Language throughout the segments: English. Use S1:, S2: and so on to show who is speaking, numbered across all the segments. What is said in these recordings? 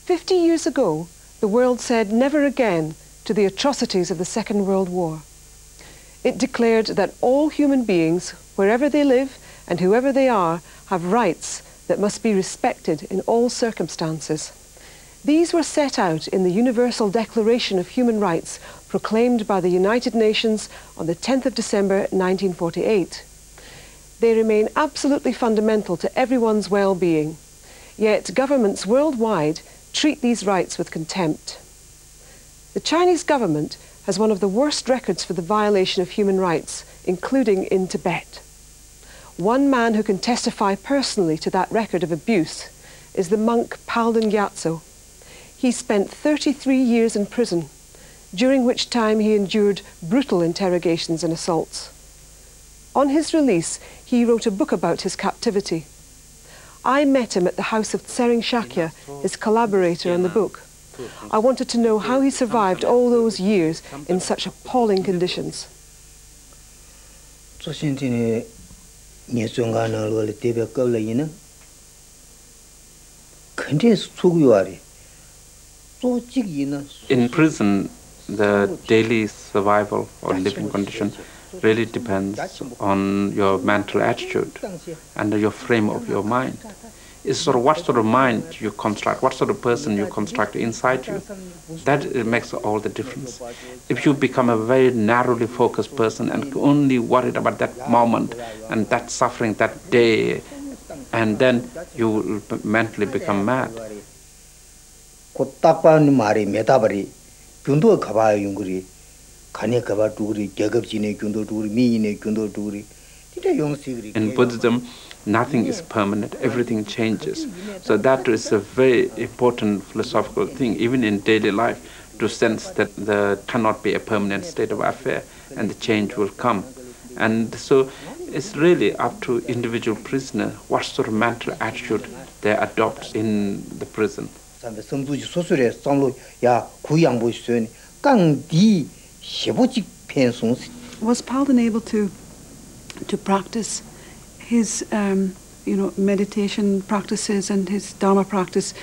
S1: "50 years ago, the world said never again to the atrocities of the Second World War. It declared that all human beings, wherever they live and whoever they are, have rights that must be respected in all circumstances. These were set out in the Universal Declaration of Human Rights proclaimed by the United Nations on the 10th of December 1948. They remain absolutely fundamental to everyone's well-being, yet governments worldwide treat these rights with contempt. The Chinese government has one of the worst records for the violation of human rights, including in Tibet. One man who can testify personally to that record of abuse is the monk Palden Gyatso. He spent 33 years in prison, during which time he endured brutal interrogations and assaults. On his release, he wrote a book about his captivity. I met him at the house of Tsering Shakya, his collaborator on the book. I wanted to know how he survived all those years in such appalling conditions.
S2: In prison, the daily survival or living condition really depends on your mental attitude and your frame of your mind. It's sort of what sort of mind you construct, what sort of person you construct inside you. That makes all the difference. If you become a very narrowly focused person and only worried about that moment and that suffering that day, and then you will mentally become mad. In Buddhism, nothing is permanent, everything changes. So that is a very important philosophical thing, even in daily life, to sense that there cannot be a permanent state of affair and the change will come. And so it's really up to individual prisoner what sort of mental attitude they adopt in the prison.
S1: Was Palden able to practice his meditation practices and his Dharma practice?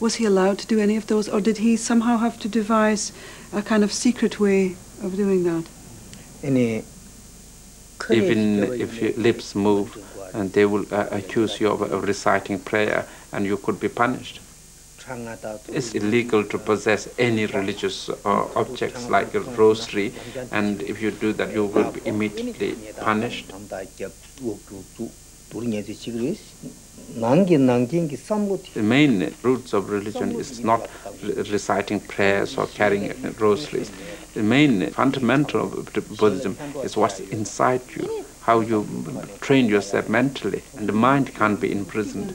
S1: Was he allowed to do any of those, or did he somehow have to devise a kind of secret way of doing that?
S2: Even if your lips move, and they will accuse you of reciting prayer, and you could be punished. It's illegal to possess any religious objects like a rosary, and if you do that, you will be immediately punished. The main roots of religion is not reciting prayers or carrying rosaries. The main fundamental of Buddhism is what's inside you, how you train yourself mentally, and the mind can't be imprisoned.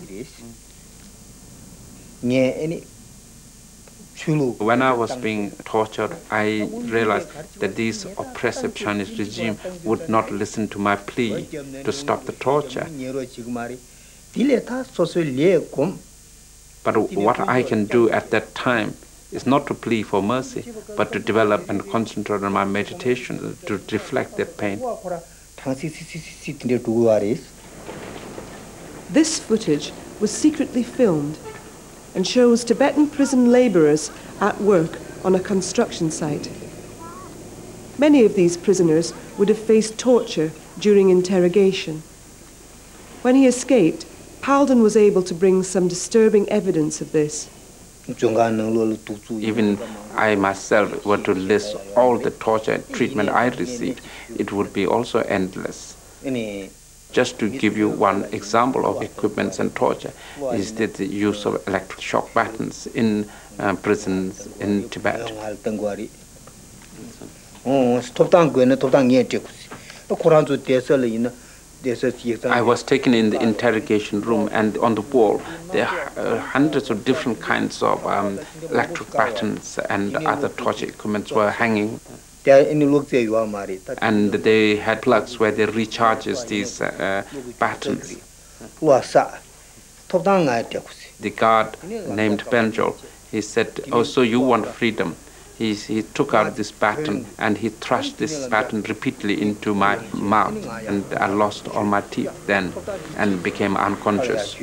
S2: When I was being tortured, I realized that this oppressive Chinese regime would not listen to my plea to stop the torture. But what I can do at that time is not to plead for mercy, but to develop and concentrate on my meditation to reflect that pain.
S1: This footage was secretly filmed and shows Tibetan prison laborers at work on a construction site. Many of these prisoners would have faced torture during interrogation. When he escaped, Palden was able to bring some disturbing evidence of this.
S2: Even I myself were to list all the torture and treatment I received, it would be also endless. Just to give you one example of equipments and torture is the use of electric shock batons in prisons in Tibet. I was taken in the interrogation room, and on the wall there are hundreds of different kinds of electric buttons and other torture equipments were hanging. And they had plugs where they recharges these buttons. The guard named Benjo, he said, "Oh, so you want freedom?" He took out this button and he thrust this button repeatedly into my mouth, and I lost all my teeth then and became unconscious.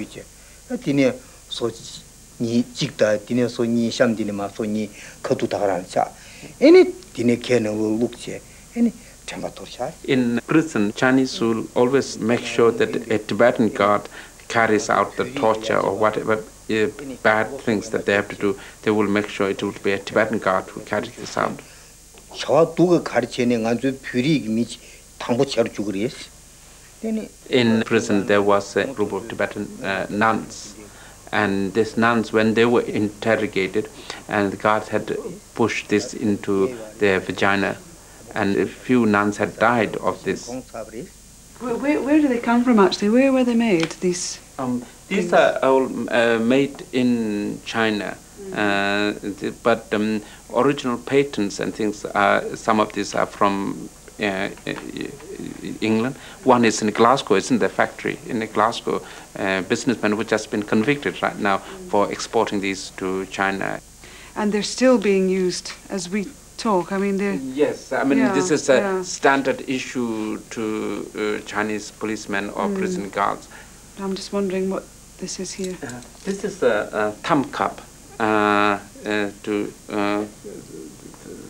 S2: In prison, Chinese will always make sure that a Tibetan guard carries out the torture or whatever bad things that they have to do. They will make sure it will be a Tibetan guard who carries this out. In prison, there was a group of Tibetan nuns, and these nuns, when they were interrogated, and the guards had pushed this into their vagina, and a few nuns had died of this.
S1: Where do they come from, actually? Where were they made, these?
S2: These are all made in China, but original patents and things, some of these are from England. One is in Glasgow, it's in the factory in Glasgow. Businessman who just been convicted right now for exporting these to China.
S1: And they're still being used as we talk. I mean, they're...
S2: Yes, I mean, this is a standard issue to Chinese policemen or prison guards.
S1: I'm just wondering what this is here.
S2: This is a thumb cup,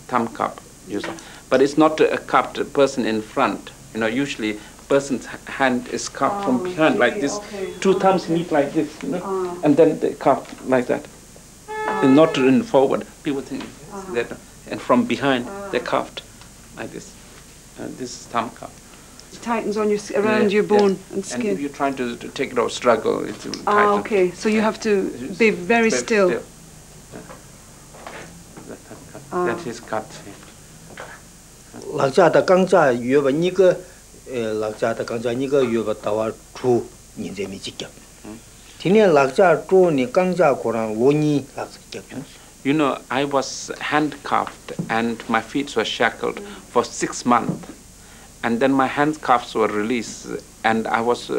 S2: thumb cup user. But it's not a cupped person in front. You know, usually person's hand is cupped from behind like this.
S1: Okay.
S2: Two thumbs meet like this, you know, and then they cup like that. And not in forward. People think that, and from behind they're cuffed like this. This is thumb cup.
S1: It tightens on your around your bone and skin.
S2: And if you're trying to take it off, struggle, it will tighten.
S1: Okay. So you have to be very still.
S2: Yeah. That is cut.
S3: Lakjata gangja yueba niga lakjata gangja niga yueba dawa chu ninze mi jikya. Tine lakja chu ni gangja korang loni lakjya.
S2: You know, I was handcuffed and my feet were shackled for 6 months. And then my handcuffs were released, and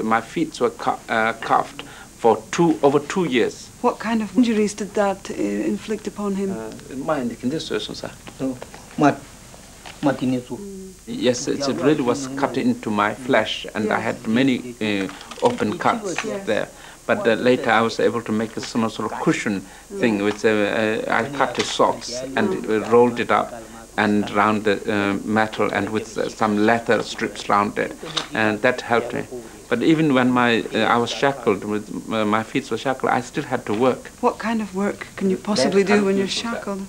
S2: my feet were cuffed for over 2 years.
S1: What kind of injuries did that inflict upon him?
S2: Yes, it really was cut into my flesh, and I had many open cuts there. But later I was able to make some sort of cushion thing, which I cut the socks and rolled it up and round the metal and with some leather strips round it, and that helped me. But even when I was shackled, my feet were shackled, I still had to work.
S1: What kind of work can you possibly do when you're shackled?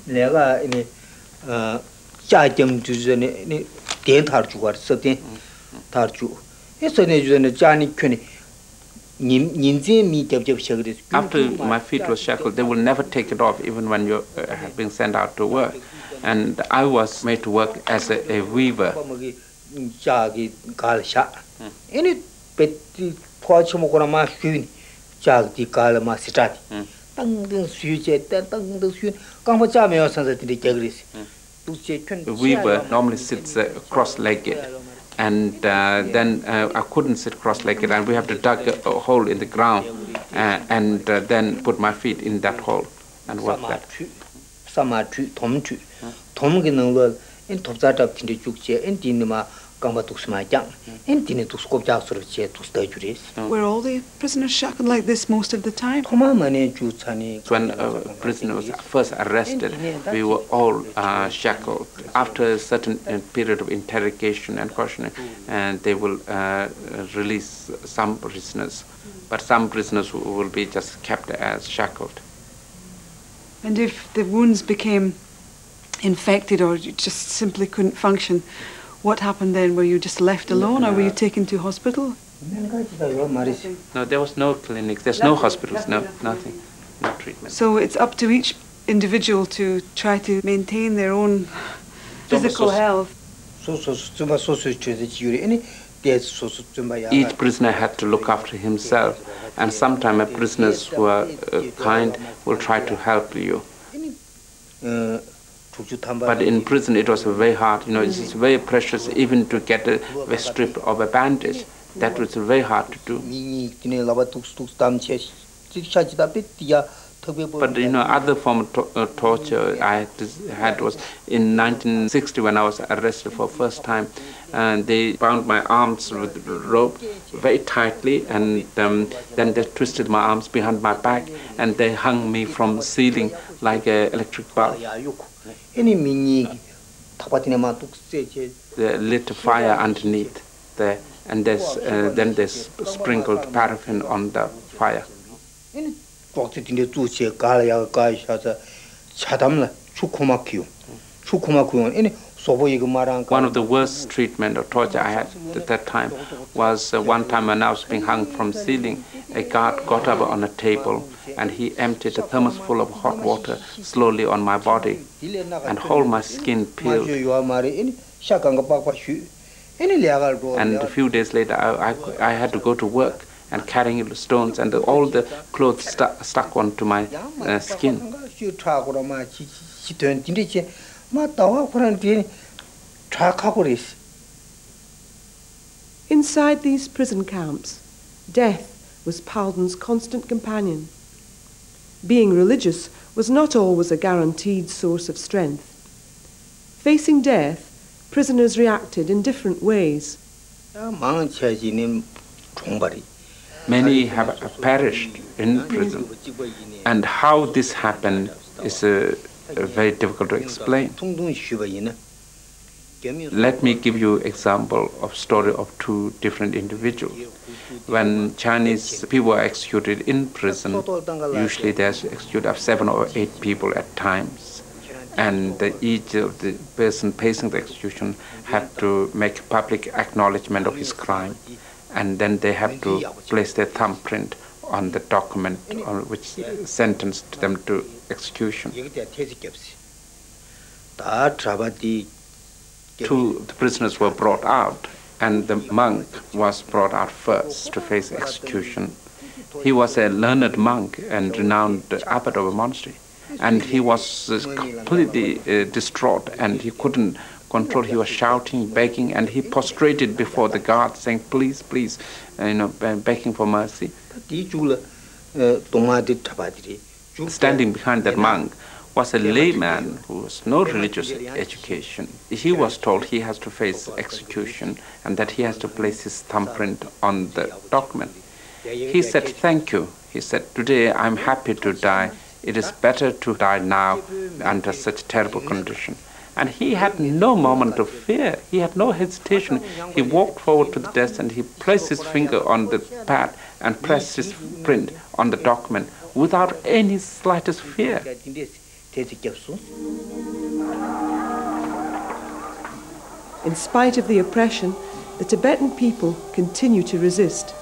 S2: After my feet were shackled, they will never take it off, even when you're being sent out to work. And I was made to work as a weaver. The weaver normally sits cross-legged, and then I couldn't sit cross-legged, and we have to dig a hole in the ground and then put my feet in that hole and work that.
S1: Were all the prisoners shackled like this most of the time?
S2: When prisoners was first arrested, we were all shackled. After a certain period of interrogation and questioning, and they will release some prisoners, but some prisoners will be just kept as shackled.
S1: And if the wounds became infected or you just simply couldn't function, what happened then? Were you just left alone, or were you taken to hospital?
S2: No, there was no clinic, there's no hospitals, no, nothing, no treatment.
S1: So it's up to each individual to try to maintain their own physical health.
S2: Each prisoner had to look after himself, and sometimes prisoners who are kind will try to help you. But in prison it was very hard, it's very precious even to get a strip of a bandage. That was very hard to do. But other form of torture I had was in 1960 when I was arrested for the first time. And they bound my arms with rope very tightly, and then they twisted my arms behind my back, and they hung me from the ceiling like an electric bulb. They lit a fire underneath there, and then they sprinkled paraffin on the fire. One of the worst treatment or torture I had at that time was one time when I was being hung from the ceiling. A guard got up on a table and he emptied a thermos full of hot water slowly on my body, and whole my skin peeled. And a few days later I had to go to work and carrying the stones, and all the clothes stuck onto my skin.
S1: Inside these prison camps, death was Palden's constant companion. Being religious was not always a guaranteed source of strength. Facing death, prisoners reacted in different ways.
S2: Many have perished in prison, and how this happened is very difficult to explain. Let me give you an example of story of two different individuals. When Chinese people are executed in prison, usually there's executed of 7 or 8 people at times, and each of the person facing the execution have to make public acknowledgement of his crime, and then they have to place their thumbprint on the document on which sentenced them to execution. Two of the prisoners were brought out, and the monk was brought out first to face execution. He was a learned monk and renowned abbot of a monastery, and he was completely distraught, and he couldn't control. He was shouting, begging, and he prostrated before the guard, saying, "Please, please," begging for mercy. Standing behind that monk was a layman who has no religious education. He was told he has to face execution and that he has to place his thumbprint on the document. He said, "Thank you." He said, "Today I'm happy to die. It is better to die now under such terrible condition." And he had no moment of fear. He had no hesitation. He walked forward to the desk and he placed his finger on the pad and pressed his print on the document without any slightest fear.
S1: In spite of the oppression, the Tibetan people continue to resist.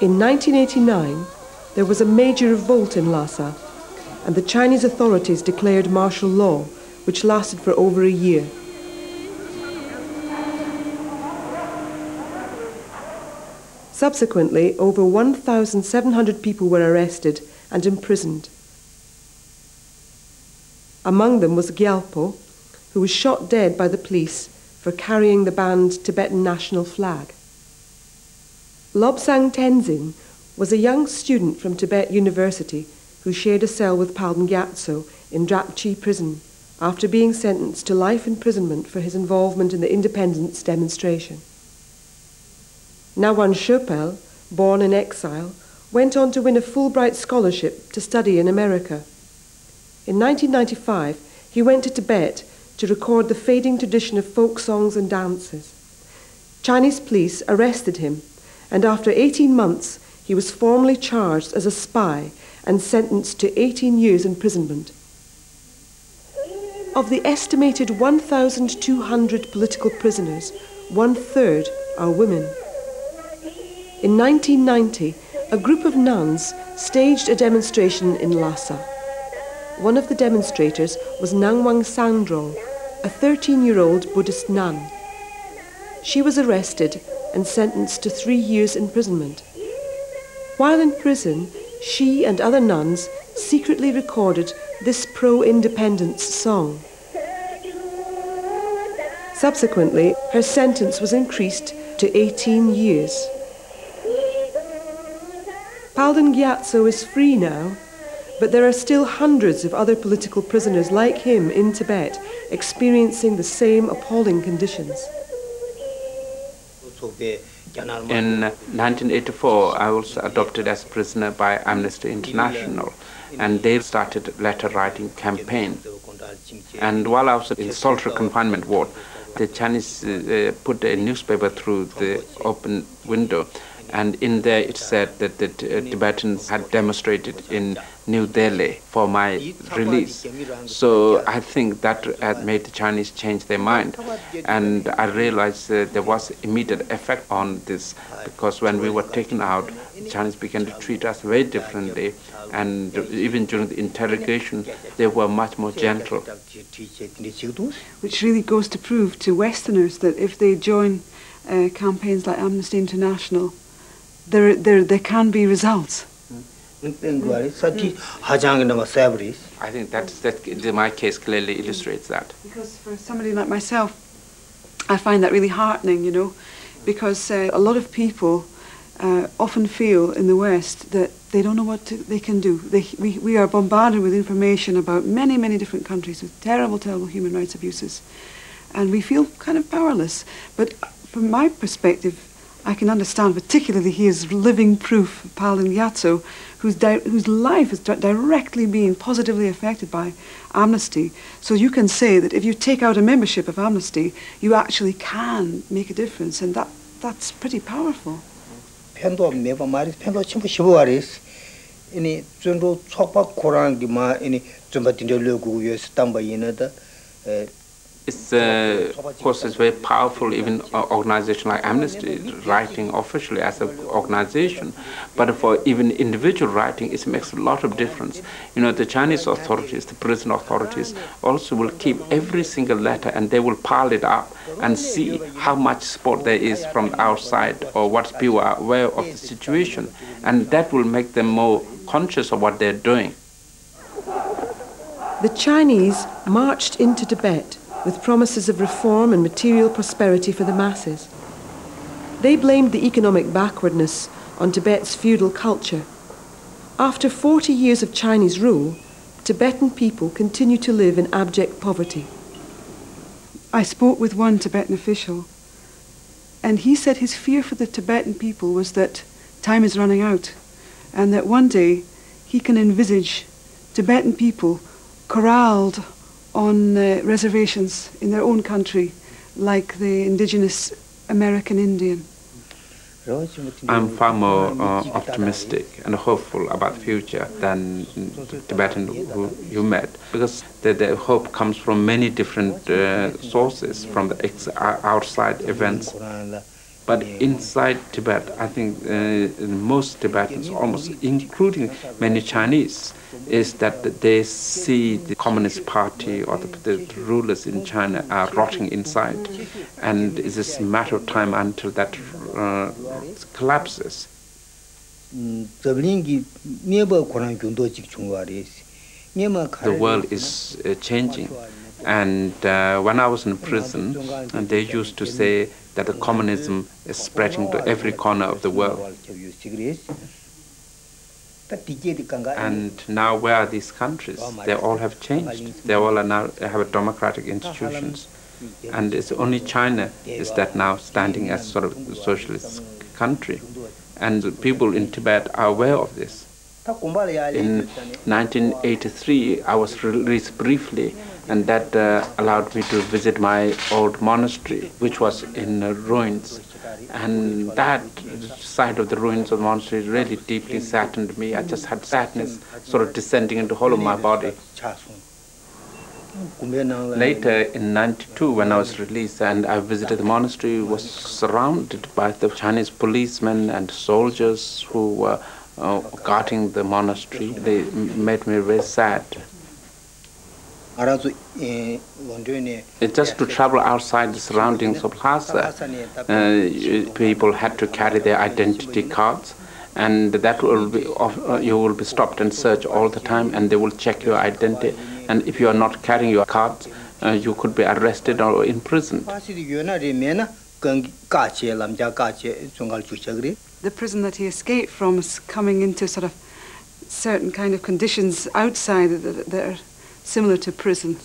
S1: In 1989, there was a major revolt in Lhasa, and the Chinese authorities declared martial law, which lasted for over a year. Subsequently, over 1,700 people were arrested and imprisoned. Among them was Gyalpo, who was shot dead by the police for carrying the banned Tibetan national flag. Lobsang Tenzin was a young student from Tibet University who shared a cell with Palden Gyatso in Drapchi prison after being sentenced to life imprisonment for his involvement in the independence demonstration. Nawan Shopel, born in exile, went on to win a Fulbright scholarship to study in America. In 1995, he went to Tibet to record the fading tradition of folk songs and dances. Chinese police arrested him, and after 18 months, he was formally charged as a spy and sentenced to 18 years imprisonment. Of the estimated 1,200 political prisoners, 1/3 are women. In 1990, a group of nuns staged a demonstration in Lhasa. One of the demonstrators was Nangwang Sangdrol, a 13-year-old Buddhist nun. She was arrested and sentenced to 3 years' imprisonment. While in prison, she and other nuns secretly recorded this pro-independence song. Subsequently, her sentence was increased to 18 years. Palden Gyatso is free now, but there are still hundreds of other political prisoners like him in Tibet experiencing the same appalling conditions.
S2: In 1984, I was adopted as prisoner by Amnesty International, and they started a letter-writing campaign. And while I was in solitary confinement ward, the Chinese put a newspaper through the open window, and in there it said that the Tibetans had demonstrated in New Delhi for my release. So I think that had made the Chinese change their mind, and I realized that there was immediate effect on this, because when we were taken out, the Chinese began to treat us very differently, and even during the interrogation they were much more gentle.
S1: Which really goes to prove to Westerners that if they join campaigns like Amnesty International, there can be results.
S2: I think that my case clearly illustrates that.
S1: Because for somebody like myself, I find that really heartening, you know, because a lot of people often feel in the West that they don't know what they can do. We are bombarded with information about many, many different countries with terrible, terrible human rights abuses, and we feel kind of powerless. But from my perspective, I can understand, particularly he is living proof, Palden Gyatso, whose life is directly being positively affected by Amnesty. So you can say that if you take out a membership of Amnesty, you actually can make a difference, and that's pretty powerful.
S2: It's, of course, it's very powerful, even an organization like Amnesty writing officially as an organization, but for even individual writing, it makes a lot of difference. You know, the Chinese authorities, the prison authorities, also will keep every single letter and they will pile it up and see how much support there is from the outside or what people are aware of the situation, and that will make them more conscious of what they're doing.
S1: The Chinese marched into Tibet with promises of reform and material prosperity for the masses. They blamed the economic backwardness on Tibet's feudal culture. After 40 years of Chinese rule, Tibetan people continue to live in abject poverty. I spoke with one Tibetan official, and he said his fear for the Tibetan people was that time is running out, and that one day he can envisage Tibetan people corralled on reservations in their own country, like the indigenous American Indian.
S2: I'm far more optimistic and hopeful about the future than the Tibetan who you met, because the hope comes from many different sources, from the outside events. But inside Tibet, I think most Tibetans, almost including many Chinese, is that they see the Communist Party or the rulers in China are rotting inside, and it's just a matter of time until that collapses. The world is changing, and when I was in prison, and they used to say that the communism is spreading to every corner of the world. And now where are these countries? They all have changed. They all are now have democratic institutions. And it's only China is that now standing as sort of a socialist country. And the people in Tibet are aware of this. In 1983, I was released briefly, and that allowed me to visit my old monastery, which was in ruins. And that sight of the ruins of the monastery really deeply saddened me. I just had sadness sort of descending into the whole of my body. Later, in '92, when I was released and I visited the monastery, I was surrounded by the Chinese policemen and soldiers who were guarding the monastery. They made me very sad. Just to travel outside the surroundings of Lhasa, people had to carry their identity cards, and that will be you will be stopped and searched all the time, and they will check your identity. And if you are not carrying your cards, you could be arrested or imprisoned.
S4: The prison that he escaped from is coming into sort of certain kind of conditions outside that are similar to prison.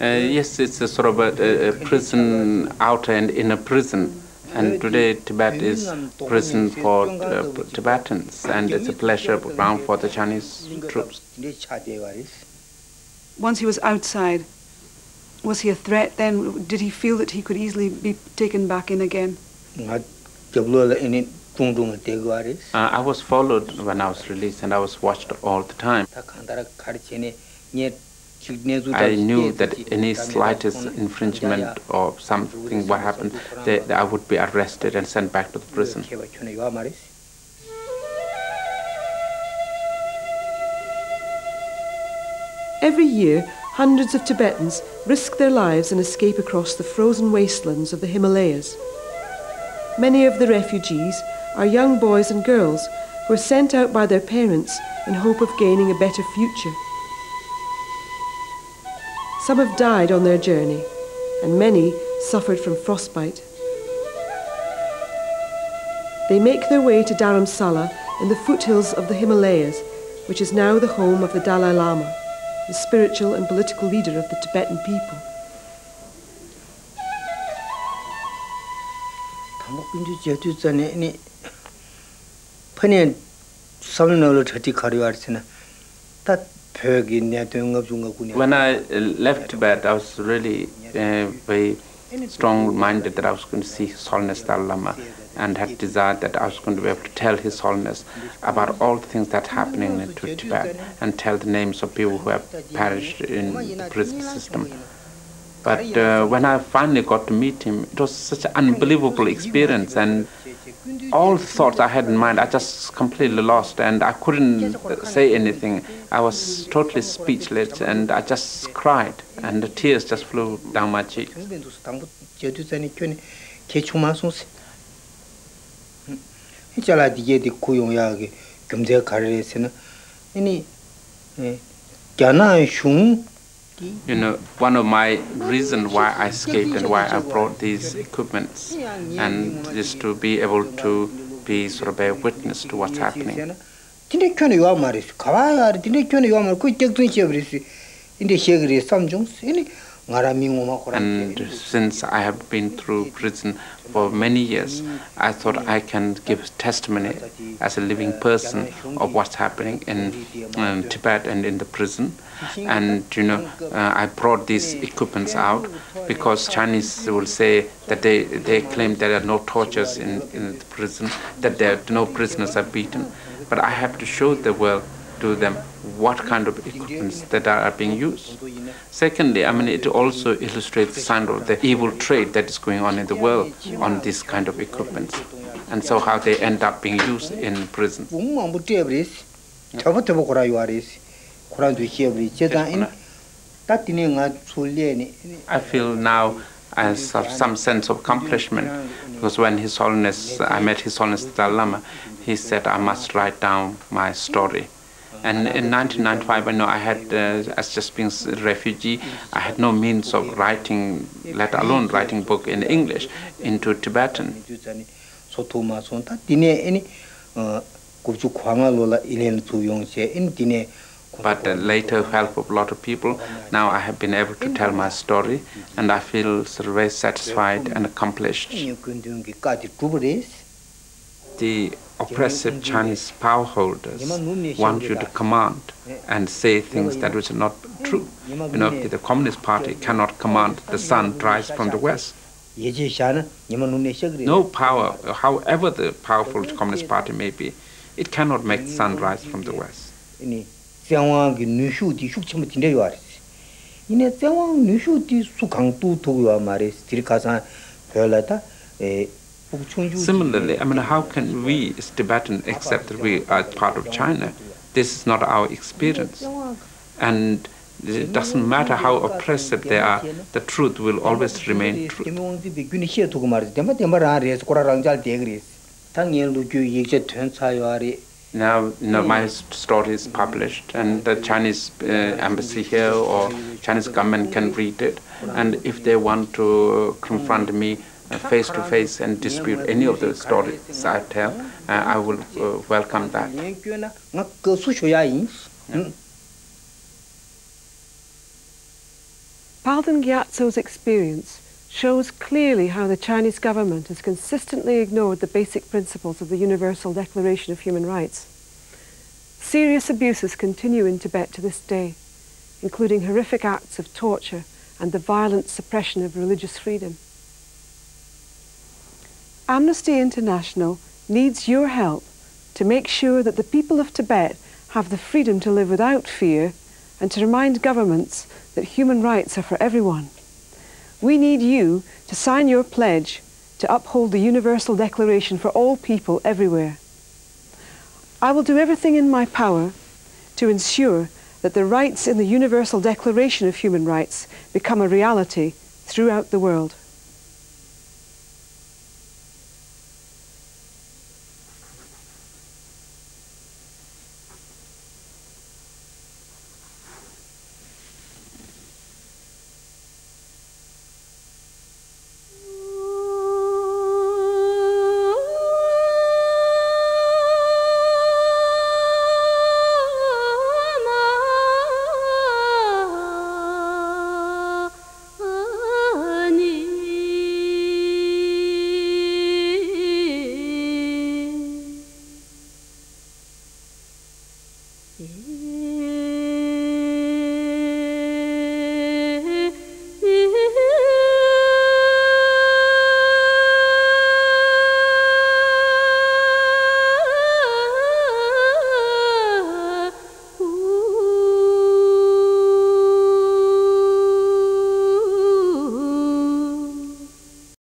S2: Yes, it's a sort of a prison outer and inner prison. And today Tibet is prison for Tibetans, and it's a pleasure ground for the Chinese troops.
S4: Once he was outside, was he a threat then? Did he feel that he could easily be taken back in again?
S2: I was followed when I was released, and I was watched all the time. I knew that any slightest infringement or something what happened, I would be arrested and sent back to the prison.
S1: Every year, hundreds of Tibetans risk their lives and escape across the frozen wastelands of the Himalayas. Many of the refugees are young boys and girls who are sent out by their parents in hope of gaining a better future. Some have died on their journey, and many suffered from frostbite. They make their way to Dharamsala in the foothills of the Himalayas, which is now the home of the Dalai Lama, the spiritual and political leader of the Tibetan people.
S2: When I left Tibet, I was really very strong-minded that I was going to see His Holiness Dalai Lama, and had desired that I was going to be able to tell His Holiness about all the things that are happening in Tibet, and tell the names of people who have perished in the prison system. But when I finally got to meet him, it was such an unbelievable experience, and all the thoughts I had in mind, I just completely lost, and I couldn't say anything. I was totally speechless, and I just cried, and the tears just flew down my cheeks. You know, one of my reasons why I escaped and why I brought these equipments, and is to be able to be sort of a witness to what's happening. And since I have been through prison for many years, I thought I can give testimony as a living person of what's happening in Tibet and in the prison. And you know, I brought these equipments out because Chinese will say that they claim there are no tortures in the prison, that no prisoners are beaten. But I have to show the world, to them, what kind of equipments that are being used. Secondly, I mean, it also illustrates the sign of the evil trade that is going on in the world on this kind of equipments, and so how they end up being used in prison. I feel now as of some sense of accomplishment, because when His Holiness, I met His Holiness Dalai Lama, he said I must write down my story. And in 1995, I know I had, as just being a refugee, I had no means of writing, let alone writing book in English into Tibetan. But later, help of a lot of people, now I have been able to tell my story, and I feel sort of very satisfied and accomplished. The oppressive Chinese power holders want you to command and say things that which are not true. You know, the Communist Party cannot command the sun rise from the west. No power, however the powerful Communist Party may be, it cannot make the sun rise from the west. Similarly, I mean, how can we as Tibetans accept that we are part of China? This is not our experience. And it doesn't matter how oppressive they are, the truth will always remain true. Now, my story is published, and the Chinese embassy here or Chinese government can read it. And if they want to confront me face to face and dispute any of the stories I tell, I will welcome that.
S1: Palden Gyatso's experience shows clearly how the Chinese government has consistently ignored the basic principles of the Universal Declaration of Human Rights. Serious abuses continue in Tibet to this day, including horrific acts of torture and the violent suppression of religious freedom. Amnesty International needs your help to make sure that the people of Tibet have the freedom to live without fear and to remind governments that human rights are for everyone. We need you to sign your pledge to uphold the Universal Declaration for all people everywhere. I will do everything in my power to ensure that the rights in the Universal Declaration of Human Rights become a reality throughout the world.